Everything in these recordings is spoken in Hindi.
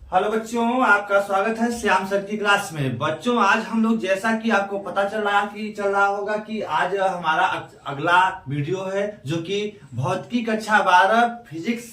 हेलो बच्चों, आपका स्वागत है श्याम सर की क्लास में। बच्चों, आज हम लोग जैसा कि आपको पता चल रहा होगा कि आज हमारा अगला वीडियो है जो कि भौतिकी कक्षा 12 फिजिक्स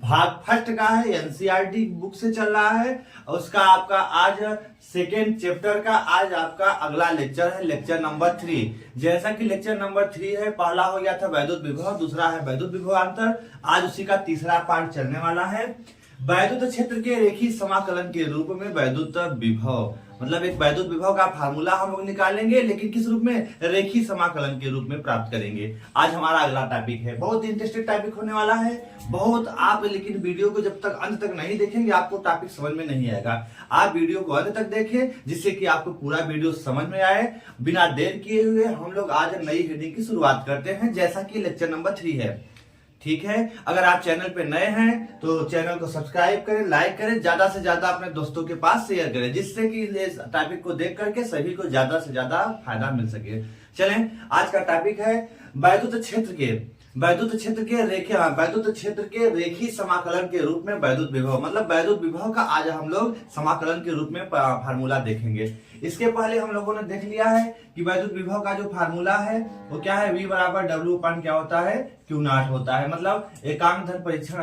भाग फर्स्ट का है। एनसीईआरटी बुक से चल रहा है और उसका आपका आज सेकेंड चैप्टर का आज आपका अगला लेक्चर है, लेक्चर नंबर 3। जैसा कि लेक्चर नंबर 3 है, पहला हो गया था वैद्युत विभव, दूसरा है वैद्युत विभवांतर। आज उसी का तीसरा पार्ट चलने वाला है। वैद्युत क्षेत्र के रेखीय समाकलन के रूप में वैद्युत विभव, मतलब एक वैद्युत विभव का फार्मूला हम लोग निकालेंगे, लेकिन किस रूप में? रेखीय समाकलन के रूप में प्राप्त करेंगे। आज हमारा अगला टॉपिक है, बहुत इंटरेस्टिंग टॉपिक होने वाला है। बहुत आप लेकिन वीडियो को जब तक अंत तक नहीं देखेंगे आपको टॉपिक समझ में नहीं आएगा। आप वीडियो को अंत तक देखें जिससे कि आपको पूरा वीडियो समझ में आए। बिना देर किए हुए हम लोग आज नई हेडिंग की शुरुआत करते हैं, जैसा कि लेक्चर नंबर 3 है। ठीक है, अगर आप चैनल पे नए हैं तो चैनल को सब्सक्राइब करें, लाइक करें, ज्यादा से ज्यादा अपने दोस्तों के पास शेयर करें, जिससे कि इस टॉपिक को देख करके सभी को ज्यादा से ज्यादा फायदा मिल सके। चलें, आज का टॉपिक है वैद्युत क्षेत्र के रेखीय समाकलन के रूप में वैद्युत विभव, मतलब वैद्युत विभव का आज हम लोग समाकलन के रूप में फार्मूला देखेंगे। इसके पहले हम लोगों ने देख लिया है कि वैद्युत विभव का जो फार्मूला है वो क्या है? V बराबर W अपन क्या होता है? Q0 होता है। मतलब एकांक धन परीक्षण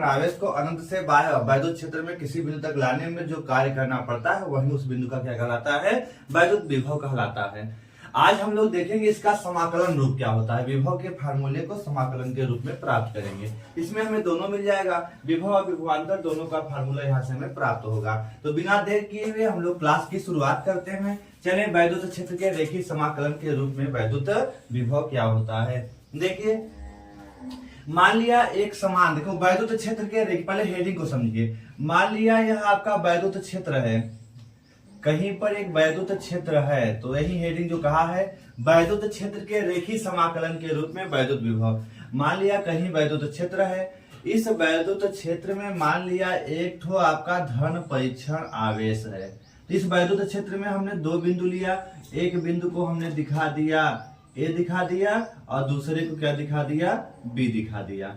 आवेश को अनंत से वैद्युत क्षेत्र में किसी बिंदु तक लाने में जो कार्य करना पड़ता है वही उस बिंदु का क्या कहलाता है? वैद्युत विभव कहलाता है। आज हम लोग देखेंगे इसका समाकलन रूप क्या होता है। विभव के फार्मूले को समाकलन के रूप में प्राप्त करेंगे। इसमें हमें दोनों मिल जाएगा, विभव और विभवांतर दोनों का फार्मूला यहाँ से हमें प्राप्त होगा। तो बिना देर किए हुए हम लोग क्लास की शुरुआत करते हैं। चलिए, वैद्युत क्षेत्र के रेखीय समाकलन के रूप में वैद्युत विभव क्या होता है। देखिए, मान लिया एक समान, देखो वैद्युत क्षेत्र के पहले हेडिंग को समझिए। मान लिया यह आपका वैद्युत क्षेत्र है, कहीं पर एक वैद्युत क्षेत्र है, तो यही हेडिंग जो कहा है वैद्युत क्षेत्र के रेखीय समाकलन के रूप में वैद्युत विभव। मान लिया कहीं वैद्युत क्षेत्र है, इस वैद्युत क्षेत्र में मान लिया एक ठो आपका धन परीक्षण आवेश है। तो इस वैद्युत क्षेत्र में हमने दो बिंदु लिया, एक बिंदु को हमने दिखा दिया ए दिखा दिया और दूसरे को क्या दिखा दिया? बी दिखा दिया।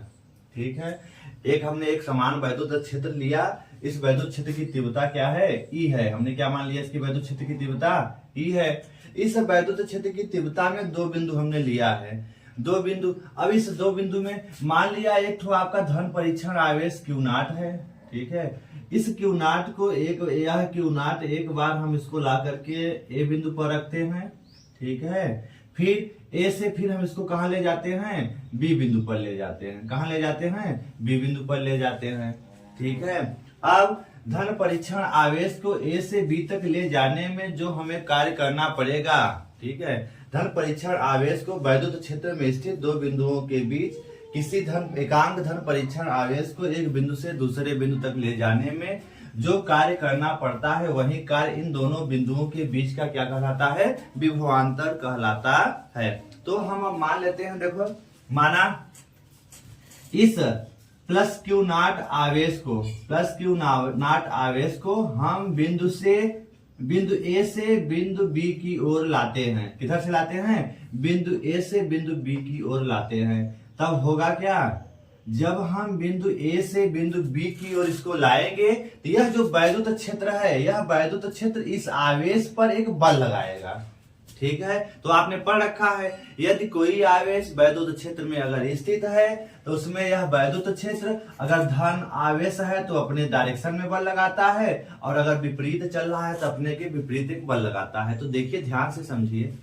ठीक है, हमने एक समान वैद्युत क्षेत्र लिया। इस वैद्युत क्षेत्र की तीव्रता क्या है? ई है। हमने क्या मान लिया? इसकी वैद्युत क्षेत्र की तीव्रता ई है। इस वैद्युत क्षेत्र की तीव्रता में दो बिंदु हमने लिया है, दो बिंदु। अब इस दो बिंदु में मान लिया एक ठो आपका धन परीक्षण आवेश Q0 है। ठीक है, इस Q0 को यह Q0 एक बार हम इसको ला करके ए बिंदु पर रखते हैं। ठीक है, फिर ए से फिर हम इसको कहां ले जाते हैं? बी बिंदु पर ले जाते हैं। कहां ले जाते हैं? बी बिंदु पर ले जाते हैं। ठीक है, अब धन परीक्षण आवेश को ए से बी तक ले जाने में जो हमें कार्य करना पड़ेगा, ठीक है, धन परीक्षण आवेश को वैद्युत क्षेत्र में स्थित दो बिंदुओं के बीच किसी एकांक धन परीक्षण आवेश को एक बिंदु से दूसरे बिंदु तक ले जाने में जो कार्य करना पड़ता है वही कार्य इन दोनों बिंदुओं के बीच का क्या कहलाता है? विभवांतर कहलाता है। तो हम अब मान लेते हैं, देखो माना इस प्लस Q0 आवेश को हम बिंदु ए से बिंदु बी की ओर लाते हैं। किधर से लाते हैं? बिंदु ए से बिंदु बी की ओर लाते हैं। तब होगा क्या? जब हम बिंदु ए से बिंदु बी की ओर इसको लाएंगे तो यह जो वैद्युत क्षेत्र है, यह वैद्युत क्षेत्र इस आवेश पर एक बल लगाएगा। ठीक है, तो आपने पढ़ रखा है यदि कोई आवेश वैद्युत क्षेत्र में अगर स्थित है तो उसमें यह वैद्युत क्षेत्र अगर धन आवेश है तो अपने डायरेक्शन में बल लगाता है, और अगर विपरीत चल रहा है तो अपने के विपरीत एक बल लगाता है। तो देखिए, ध्यान से समझिए।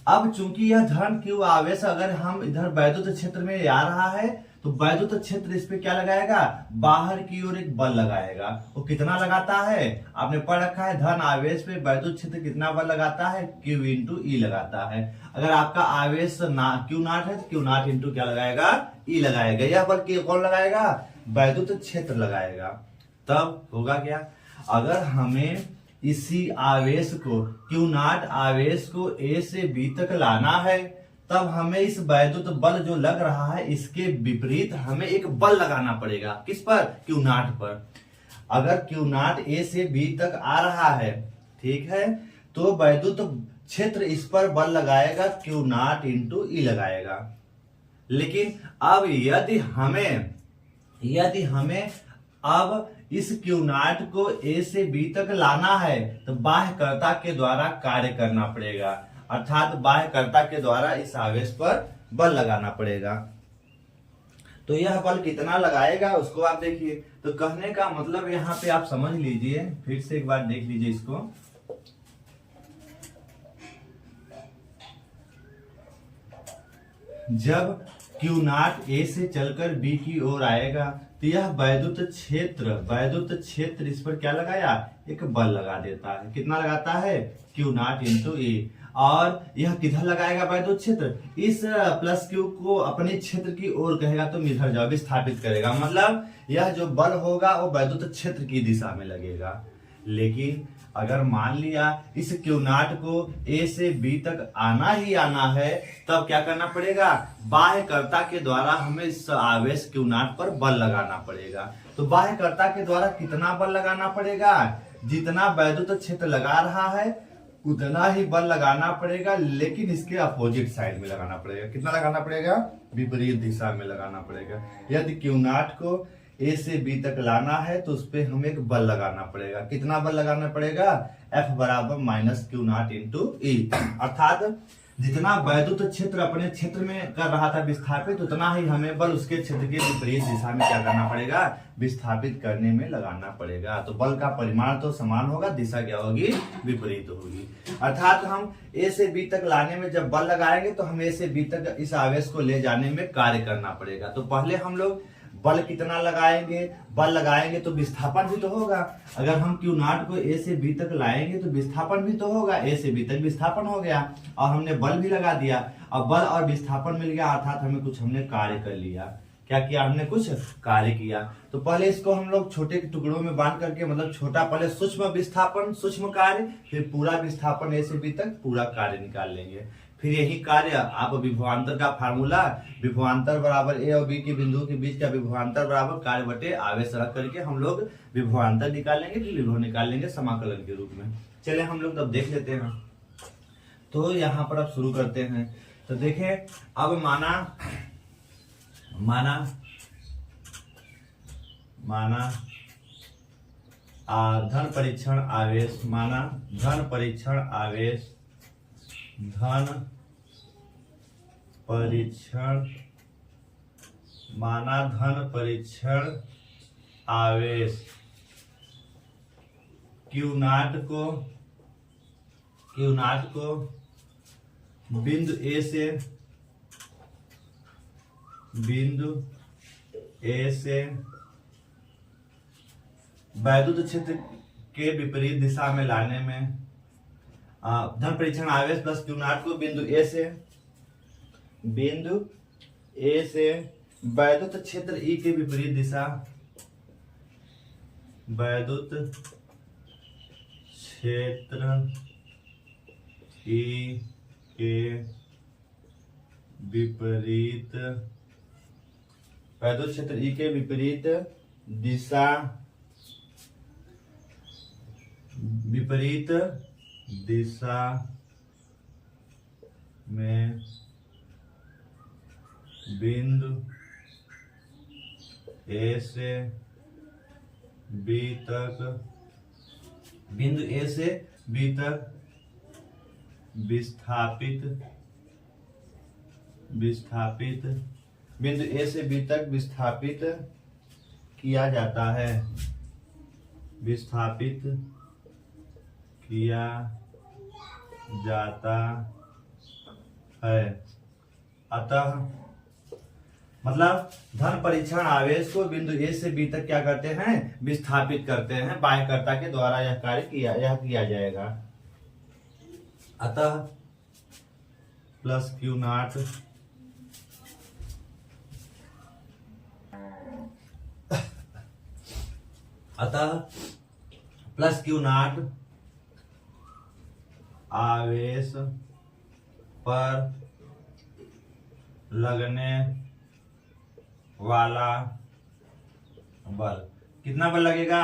अब चूंकि यह धन Q आवेश अगर हम इधर वैद्युत क्षेत्र में आ रहा है तो वैद्युत क्षेत्र इस पे क्या लगाएगा? बाहर की ओर एक बल लगाएगा। वो कितना लगाता है? आपने पढ़ रखा है धन आवेश पे वैद्युत क्षेत्र कितना बल लगाता है? Q इंटू ई लगाता है। अगर आपका आवेश Q0 है तो Q0 इंटू क्या लगाएगा? ई लगाएगा। यह बल कौन लगाएगा? वैद्युत क्षेत्र लगाएगा। तब होगा क्या? अगर हमें इसी आवेश को Q0 आवेश को ए से बी तक लाना है तब हमें इस वैद्युत बल जो लग रहा है इसके विपरीत हमें एक बल लगाना पड़ेगा। किस पर? Q0 पर। अगर Q0 ए से बी तक आ रहा है, ठीक है, तो वैद्युत क्षेत्र इस पर बल लगाएगा Q0 इंटू ई लगाएगा। लेकिन अब यदि हमें अब इस क्यू नॉट को ए से बी तक लाना है तो बाह्यकर्ता के द्वारा कार्य करना पड़ेगा, अर्थात बाह्यकर्ता के द्वारा इस आवेश पर बल लगाना पड़ेगा। तो यह बल कितना लगाएगा उसको आप देखिए। तो कहने का मतलब यहाँ पे आप समझ लीजिए, फिर से एक बार देख लीजिए इसको। जब क्यू नॉट ए से चलकर बी की ओर आएगा तो यह वैद्युत क्षेत्र इस पर क्या लगाया, एक बल लगा देता है। कितना लगाता है, क्यू नॉट इंटू ए। और यह किधर लगाएगा वैद्युत क्षेत्र, इस प्लस क्यू को अपने क्षेत्र की ओर कहेगा तो इधर जाओ, विस्थापित करेगा। मतलब यह जो बल होगा वो वैद्युत क्षेत्र की दिशा में लगेगा। लेकिन अगर मान लिया इस क्यू नॉट को ए से बी तक आना ही आना है, तब क्या करना पड़ेगा, बाह्यकर्ता के द्वारा हमें इस आवेश क्यू नॉट पर बल लगाना पड़ेगा। तो बाह्यकर्ता के द्वारा कितना बल लगाना पड़ेगा, जितना वैद्युत क्षेत्र लगा रहा है उतना ही बल लगाना पड़ेगा, लेकिन इसके अपोजिट साइड में लगाना पड़ेगा। कितना लगाना पड़ेगा, विपरीत दिशा में लगाना पड़ेगा। यदि क्यू नॉट को ए से बी तक लाना है तो उस पर हमें एक बल लगाना पड़ेगा। कितना बल लगाना पड़ेगा, F बराबर माइनस क्यू नॉट इंटू ई। अर्थात जितना वैद्युत क्षेत्र अपने क्षेत्र में कर रहा था विस्थापित, उतना ही हमें बल उसके क्षेत्र के विपरीत दिशा में क्या करना पड़ेगा, विस्थापित करने में लगाना पड़ेगा। तो बल का परिमाण तो समान होगा, दिशा क्या होगी, विपरीत होगी। अर्थात हम ए से बी तक लाने में जब बल लगाएंगे तो हम ए से बी तक इस आवेश को ले जाने में कार्य करना पड़ेगा। तो पहले हम लोग बल कितना लगाएंगे, बल लगाएंगे तो विस्थापन भी तो होगा। अगर हम क्यू नॉट को ए से बी तक लाएंगे तो विस्थापन भी तो होगा, ए से बी तक विस्थापन हो गया और हमने बल भी लगा दिया। अब बल और विस्थापन मिल गया, अर्थात हमने कार्य कर लिया। क्या किया, हमने कुछ कार्य किया। तो पहले इसको हम लोग छोटे टुकड़ों में बांट करके, मतलब छोटा पहले सूक्ष्म विस्थापन सूक्ष्म कार्य, फिर पूरा विस्थापन ए से बी तक पूरा कार्य निकाल लेंगे। फिर यही कार्य आप विभवांतर का फार्मूला, विभवांतर बराबर ए और बी के बिंदु के बीच का विभवांतर बराबर कार्य बटे आवेश रख करके हम लोग विभवांतर निकालेंगे, फिर विभव निकाल लेंगे समाकलन के रूप में। चले हम लोग तब देख लेते हैं। तो यहाँ पर अब शुरू करते हैं। तो देखें, अब माना धन परीक्षण आवेश, माना धन परीक्षण आवेश, धन परीक्षण आवेश क्यू नॉट को बिंदु ए से वैद्युत क्षेत्र के विपरीत दिशा में लाने में, धन परीक्षण आवेश प्लस क्यू नॉट को बिंदु ए से वैद्युत क्षेत्र ई के विपरीत दिशा, वैद्युत क्षेत्र ई के विपरीत, वैद्युत क्षेत्र ई के विपरीत दिशा, विपरीत दिशा में बिंदु ए से बी तक, बिंदु ए से बी तक विस्थापित, बिंदु ए से बी तक विस्थापित किया जाता है, विस्थापित किया जाता है। अतः मतलब धन परीक्षण आवेश को बिंदु ए से बी तक क्या करते हैं, विस्थापित करते हैं। बाह्यकर्ता के द्वारा यह कार्य किया जाएगा। अतः प्लस क्यू नॉट आवेश पर लगने वाला बल, कितना बल लगेगा,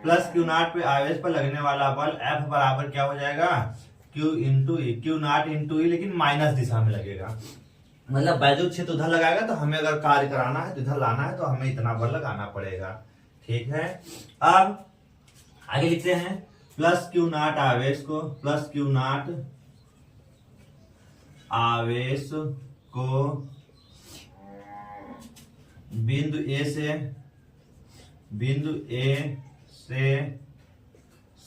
प्लस क्यू नॉट पे आवेश पर लगने वाला बल F बराबर क्या हो जाएगा, Q into E, Q not into E, लेकिन माइनस दिशा में लगेगा। मतलब वैद्युत क्षेत्र उधर लगाएगा तो हमें अगर कार्य कराना है तो इधर लाना है तो हमें इतना बल लगाना पड़ेगा। ठीक है। अब आगे लिखते हैं प्लस क्यू नॉट आवेश को, प्लस क्यू नॉट आवेश को बिंदु ए से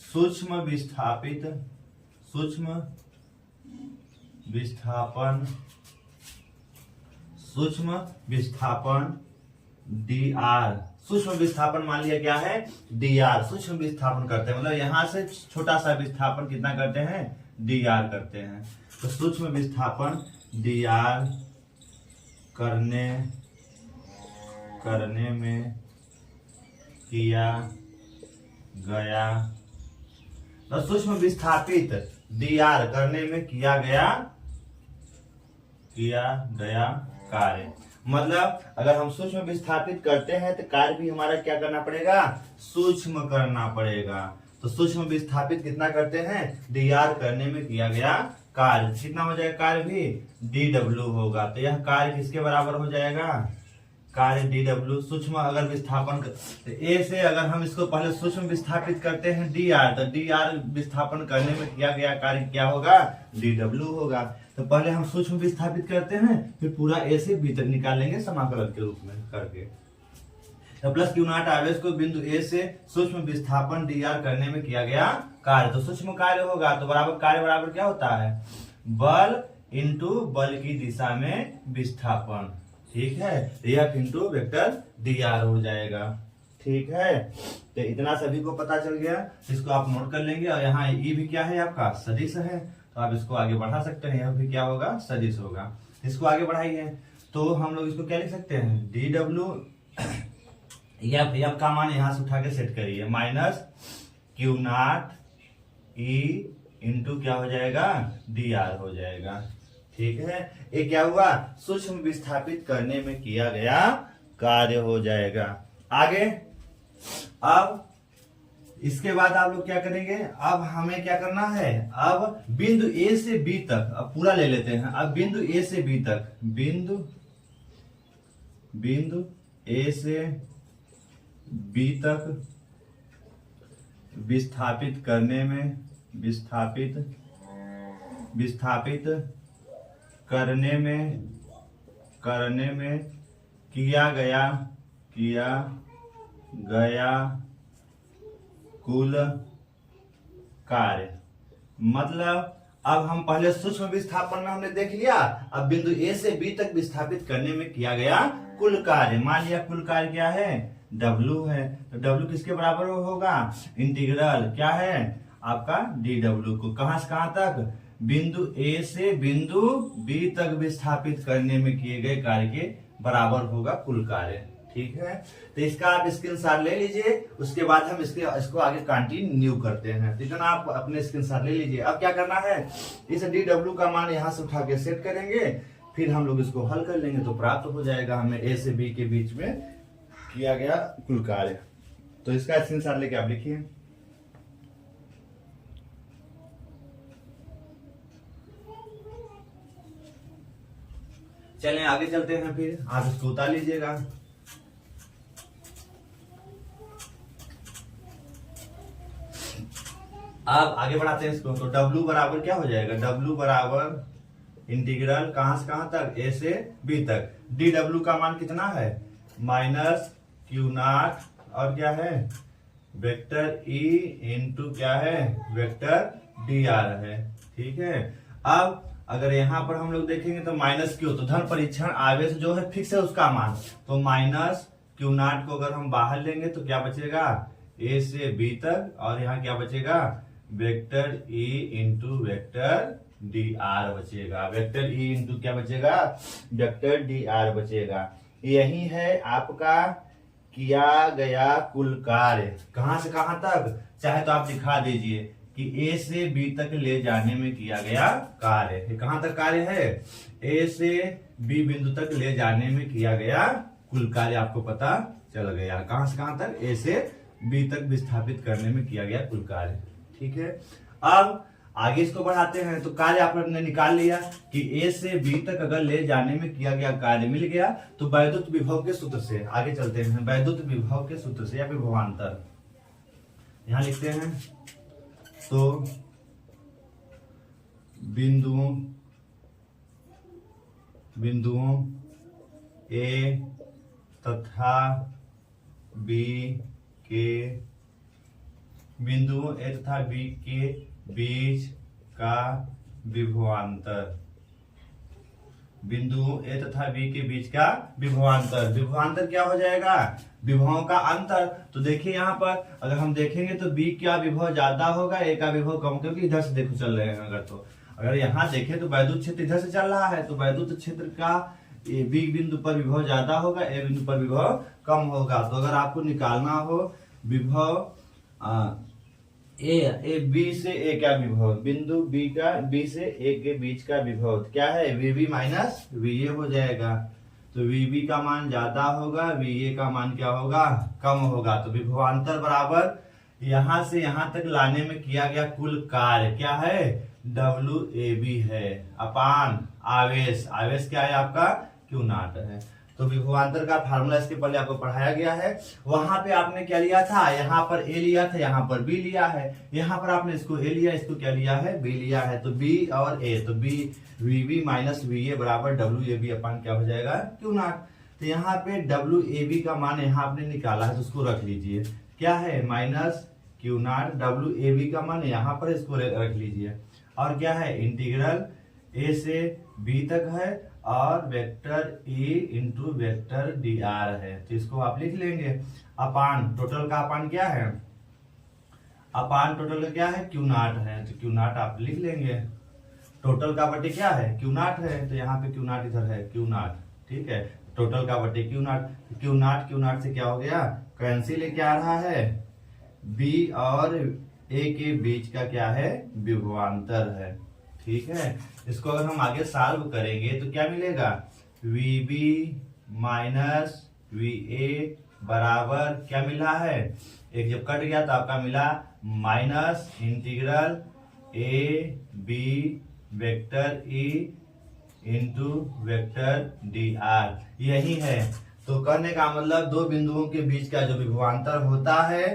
सूक्ष्म विस्थापन dr, सूक्ष्म विस्थापन मान लिया क्या है dr, सूक्ष्म विस्थापन करते हैं, मतलब यहां से छोटा सा विस्थापन कितना करते हैं dr करते हैं। तो सूक्ष्म विस्थापन dr करने में किया गया, तो सूक्ष्म विस्थापित dr करने में किया गया कार्य, मतलब अगर हम सूक्ष्म विस्थापित करते हैं तो कार्य भी हमारा क्या करना पड़ेगा, सूक्ष्म करना पड़ेगा। तो सूक्ष्म विस्थापित कितना करते हैं dr करने में किया गया कार्य, कितना हो जाएगा कार्य भी dw होगा। तो यह कार्य किसके बराबर हो जाएगा, कार्य dw। सूक्ष्म अगर विस्थापन तो ए से अगर हम इसको पहले सूक्ष्म विस्थापित करते हैं dr, तो dr विस्थापन करने में किया गया कार्य क्या होगा dw होगा। तो पहले हम सूक्ष्म विस्थापित करते हैं, फिर पूरा ए से बी तक निकालेंगे समाकलन के रूप में करके। तो प्लस क्यू नॉट आवेश को बिंदु ए से सूक्ष्म विस्थापन dr करने में किया गया कार्य, तो सूक्ष्म कार्य होगा तो कार्य बराबर क्या होता है, बल इंटू बल की दिशा में विस्थापन, ठीक है। F इंटू वेक्टर dr हो जाएगा, ठीक है। तो इतना सभी को पता चल गया, इसको आप नोट कर लेंगे। और यहाँ ई भी क्या है आपका सदिश है, तो आप इसको आगे बढ़ा सकते हैं, यह भी क्या होगा सदिश होगा। इसको आगे बढ़ाइए तो हम लोग इसको क्या लिख सकते हैं dw, F का मान यहां से उठा के सेट करिए, minus Q not E into क्या हो जाएगा dr हो जाएगा, ठीक है। ये क्या हुआ, सूक्ष्म विस्थापित करने में किया गया कार्य हो जाएगा। आगे अब इसके बाद आप लोग क्या करेंगे, अब हमें क्या करना है, अब बिंदु ए से बी तक, अब पूरा ले लेते हैं। अब बिंदु ए से बी तक, बिंदु ए से बी तक विस्थापित करने में किया गया कुल कार्य, मतलब अब हम पहले सूक्ष्म विस्थापन में हमने देख लिया, अब बिंदु ए से बी तक विस्थापित करने में किया गया कुल कार्य, मान लिया कुल कार्य क्या है W है, तो W किसके बराबर होगा, इंटीग्रल क्या है आपका dw को कहां से कहां तक, बिंदु ए से बिंदु बी तक विस्थापित करने में किए गए कार्य के बराबर होगा कुल कार्य, ठीक है। तो इसका आप स्क्रीनशॉट ले लीजिए, उसके बाद हम इसको आगे कंटिन्यू करते हैं। तो इतना आप अपने स्क्रीनशॉट ले लीजिए। अब क्या करना है, इस dw का मान यहां से उठा के सेट करेंगे, फिर हम लोग इसको हल कर लेंगे तो प्राप्त हो जाएगा हमें ए से बी के बीच में किया गया कुल कार्य। तो इसका स्क्रीनशॉट लेके आप लिखिए। चलें आगे चलते हैं, फिर आप इसको उतार लीजिएगा। अब आगे बढ़ाते हैं इसको, तो W बराबर क्या हो जाएगा, W बराबर इंटीग्रल कहां से कहां तक, ए से बी तक। dw का मान कितना है, माइनस क्यू नॉट और क्या है वेक्टर E इंटू क्या है वेक्टर dr है, ठीक है। अब अगर यहाँ पर हम लोग देखेंगे तो माइनस क्यू, तो धन परीक्षण आवेश जो है फिक्स है उसका मान, तो माइनस क्यू नॉट को अगर हम बाहर लेंगे तो क्या बचेगा ए से बी तक, और यहाँ क्या बचेगा vector E into vector dr बचेगा, वेक्टर E इंटू क्या बचेगा वेक्टर dr बचेगा। यही है आपका किया गया कुल कार्य, कहां से कहां तक, चाहे तो आप दिखा दीजिए कि ए से बी तक ले जाने में किया गया कार्य, कहां तक कार्य है, ए से बी बिंदु तक ले जाने में किया गया कुल कार्य आपको पता चल गया, कहां से कहां तक, ए से बी तक विस्थापित करने में किया गया कुल कार्य, ठीक है। अब आगे इसको बढ़ाते हैं तो कार्य आपने निकाल लिया कि ए से बी तक अगर ले जाने में किया गया कार्य मिल गया तो वैद्युत विभव के सूत्र से आगे चलते हैं। वैद्युत विभव के सूत्र से या विभवांतर यहां लिखते हैं। तो बिंदुओं ए तथा बी के बीच का विभवांतर। बिंदुओं ए तथा बी के बीच का विभवांतर। विभवांतर क्या हो जाएगा? विभवों का अंतर। तो देखिए यहाँ पर अगर हम देखेंगे तो बी का विभव ज्यादा होगा, ए का विभव कम, क्योंकि इधर से देखो चल रहे हैं। अगर यहाँ देखें तो वैद्युत क्षेत्र इधर से चल रहा है, तो वैद्युत क्षेत्र का बी बिंदु पर विभव ज्यादा होगा, ए बिंदु पर विभव कम होगा। तो अगर आपको निकालना हो विभव ए बी से ए का विभव, बिंदु बी से ए के बीच का विभव क्या है? वीबी माइनस वीए हो जाएगा। तो वीबी का मान ज्यादा होगा, वीए का मान क्या होगा? कम होगा। तो विभवांतर बराबर यहां से यहां तक लाने में किया गया कुल कार्य क्या है? WAB है अपान आवेश। आवेश क्या है आपका? Q नॉट है। तो विभवांतर का फार्मूला इसके पहले आपको पढ़ाया गया है। वहां पे आपने क्या लिया था? यहाँ पर A लिया था, यहाँ पर B लिया है। यहाँ पर आपने इसको A लिया, इसको क्या लिया है? B लिया है। तो B और A, तो VB माइनस VA बराबर WAB अपान क्या हो जाएगा? Q not. तो यहाँ पे WAB का मान यहाँ आपने निकाला है, तो उसको रख लीजिए। क्या है? Minus Q not. WAB का मान यहाँ पर, इसको रख लीजिए। और क्या है? इंटीग्रल A से B तक है और vector E into vector DR है। तो इसको आप लिख लेंगे अपान टोटल का अपान क्या है? अपान टोटल का क्या है? Q नॉट है। तो Q नॉट आप लिख लेंगे। टोटल का बटे क्या है? Q नॉट है। तो यहाँ पे Q नॉट इधर है, Q नॉट। ठीक है, टोटल का बटे Q नॉट। Q नॉट से क्या हो गया? कैंसिल लेके आ रहा है। B और A के बीच का क्या है? विभवांतर है। ठीक है, इसको अगर हम आगे सॉल्व करेंगे तो क्या मिलेगा? VB माइनस VA बराबर क्या मिला है? एक जब कट गया तो आपका मिला minus integral AB vector E into vector DR। यही है। तो कहने का मतलब दो बिंदुओं के बीच का जो विभवांतर होता है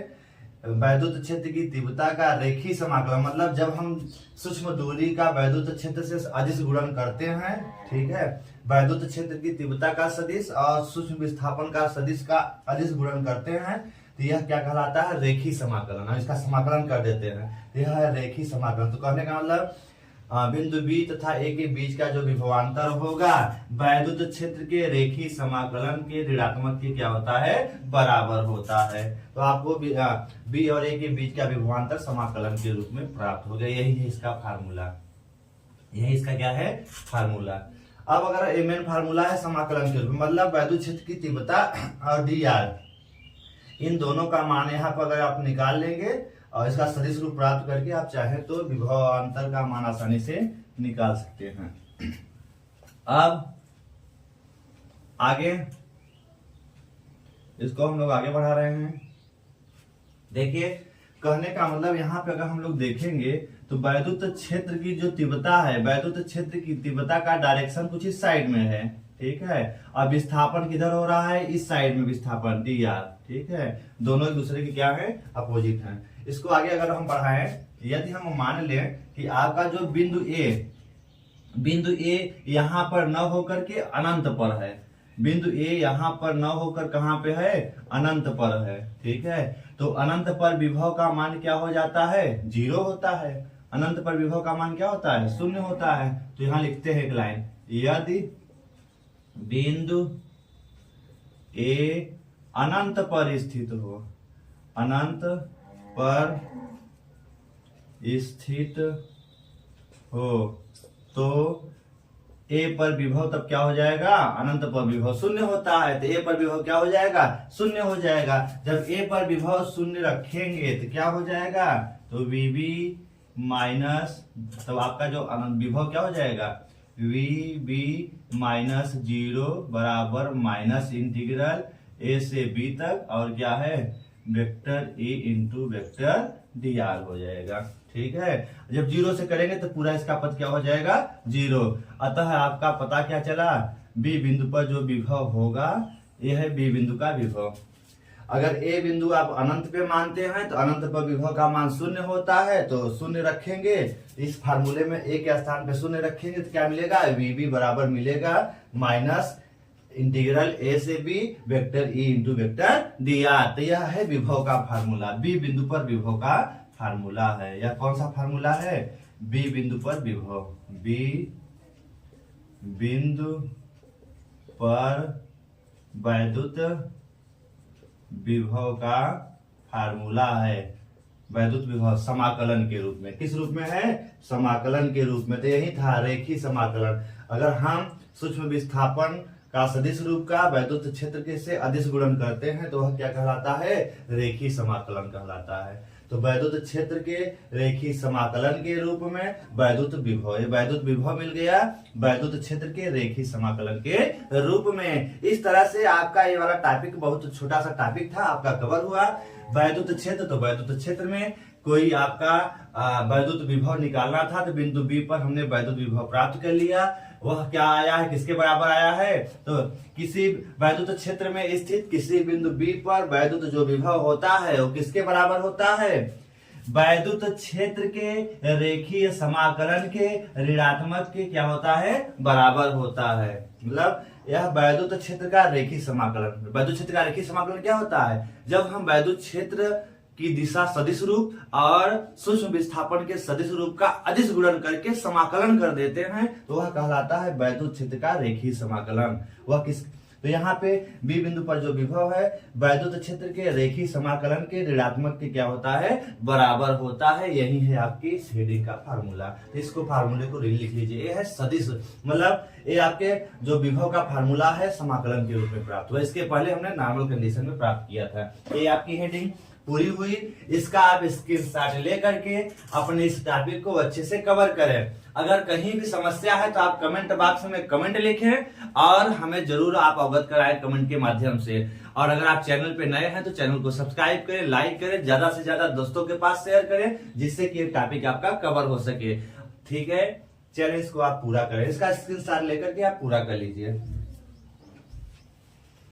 वैद्युत क्षेत्र की तीव्रता का रेखी समाकलन, मतलब जब हम सूक्ष्म दूरी का वैद्युत क्षेत्र से अदिश गुणन करते हैं, ठीक है, वैद्युत क्षेत्र की तीव्रता का सदिश और सूक्ष्म विस्थापन का सदिश का अदिश गुणन करते हैं, तो यह क्या कहलाता है? रेखी समाकलन। हम इसका समाकलन कर देते हैं, यह है रेखी समाकलन। तो कहने का मतलब बिंदु B तथा A के बीच का जो विभवांतर होगा वैद्युत क्षेत्र के रेखी समाकलन के ऋणात्मक के क्या होता है? बराबर होता है। तो आपको B और A के बीच का विभवांतर समाकलन के रूप में प्राप्त हो गया। यही है इसका फार्मूला। यही इसका क्या है? फार्मूला। अब अगर मेन फार्मूला है समाकलन के रूप में, मतलब वैद्युत क्षेत्र की तीव्रता और DR, इन दोनों का मान यहाँ पर अगर आप निकाल लेंगे और इसका सदिश रूप प्राप्त करके आप चाहे तो विभवांतर का मान आसानी से निकाल सकते हैं। अब आगे इसको हम लोग आगे बढ़ा रहे हैं। देखिए, कहने का मतलब यहाँ पे अगर हम लोग देखेंगे तो वैद्युत क्षेत्र की जो तीव्रता है, वैद्युत क्षेत्र की तीव्रता का डायरेक्शन कुछ इस साइड में है, ठीक है, और विस्थापन किधर हो रहा है? इस साइड में विस्थापन DR। ठीक है, दोनों एक दूसरे के क्या है? अपोजिट हैं। इसको आगे अगर हम बढ़ाएं, यदि हम मान लें कि आपका जो बिंदु A यहाँ पर न होकर के अनंत पर है, बिंदु A यहाँ पर न होकर कहाँ पे है? अनंत पर है। ठीक है, तो अनंत पर विभव का मान क्या हो जाता है? 0 होता है। अनंत पर विभव का मान क्या होता है? 0 होता है। तो यहाँ लिखते हैं एक लाइन, यदि बिंदु A अनंत पर स्थित हो, अनंत पर स्थित हो, तो A पर विभव तब क्या हो जाएगा? अनंत पर विभव 0 होता है, तो A पर विभव क्या हो जाएगा? 0 हो जाएगा। जब A पर विभव 0 रखेंगे तो क्या हो जाएगा? तो VB माइनस, तब आपका जो विभव क्या हो जाएगा? VB माइनस 0 बराबर माइनस इंटीग्रल A से B तक और क्या है? Vector E into vector DR हो जाएगा। ठीक है, जब 0 से करेंगे तो पूरा इसका पद क्या हो जाएगा 0। अतः आपका पता क्या चला, बी बिंदु पर जो विभव होगा यह है बी बिंदु का विभव। अगर ए बिंदु आप अनंत पे मानते हैं तो अनंत पर विभव का मान 0 होता है, तो 0 रखेंगे। इस फार्मूले में ए के स्थान पे 0 रखेंगे तो क्या मिलेगा, वीबी बराबर मिलेगा माइनस इंटीग्रल ए से B vector E into vector दिया। तो यह है विभव का फार्मूला, बी बिंदु पर विभव का फार्मूला है। यह कौन सा फार्मूला है, बी बिंदु पर विभव, बी बिंदु पर वैद्युत विभव का फार्मूला है। वैद्युत विभव समाकलन के रूप में, किस रूप में है, समाकलन के रूप में। तो यही था रेखीय समाकलन। अगर हम सूक्ष्म विस्थापन का सदिश रूप का वैद्युत क्षेत्र के से अदिश गुणन करते हैं तो वह क्या कहलाता है, रेखीय समाकलन कहलाता है। तो वैद्युत क्षेत्र के रेखीय समाकलन के रूप में वैद्युत विभव, ये वैद्युत विभव मिल गया वैद्युत क्षेत्र के रेखीय समाकलन के रूप में। इस तरह से आपका ये वाला टॉपिक बहुत छोटा सा टॉपिक था, आपका कवर हुआ। वैद्युत क्षेत्र, तो वैद्युत क्षेत्र में कोई आपका वैद्युत विभव निकालना था तो बिंदु बी पर हमने वैद्युत विभव प्राप्त कर लिया। वह क्या आया है, किसके बराबर आया है, तो किसी वैद्युत क्षेत्र में स्थित किसी बिंदु बी पर वैद्युत जो विभव होता है वो किसके बराबर होता है, वैद्युत क्षेत्र के रेखीय समाकलन के ऋणात्मक के क्या होता है, बराबर होता है। मतलब यह वैद्युत क्षेत्र का रेखीय समाकलन। वैद्युत क्षेत्र का रेखीय समाकलन क्या होता है, जब हम वैद्युत क्षेत्र की दिशा सदिश रूप और सूक्ष्म विस्थापन के सदिश रूप का अदिश गुणन करके समाकलन कर देते हैं तो वह कहलाता है वैद्युत क्षेत्र का रेखीय समाकलन। वह किस, तो यहाँ पे बी बिंदु पर जो विभव है वैद्युत क्षेत्र के रेखीय समाकलन के ऋणात्मक के क्या होता है, बराबर होता है। यही है आपकी इस हेडिंग का फार्मूला। इसको फार्मूले को लिख लीजिए, ये है सदिश, मतलब ये आपके जो विभव का फार्मूला है समाकलन के रूप में प्राप्त हुआ। इसके पहले हमने नॉर्मल कंडीशन में प्राप्त किया था। ये आपकी हेडिंग पूरी हुई। इसका आप स्क्रीनशॉट लेकर के अपने इस टॉपिक को अच्छे से कवर करें। अगर कहीं भी समस्या है तो आप कमेंट बॉक्स में कमेंट लिखें और हमें जरूर आप अवगत कराएं कमेंट के माध्यम से। और अगर आप चैनल पे नए हैं तो चैनल को सब्सक्राइब करें, लाइक करें, ज्यादा से ज्यादा दोस्तों के पास शेयर करें जिससे कि ये टॉपिक आपका कवर हो सके। ठीक है, चलिए इसको आप पूरा करें, इसका स्क्रीनशॉट लेकर के आप पूरा कर लीजिए।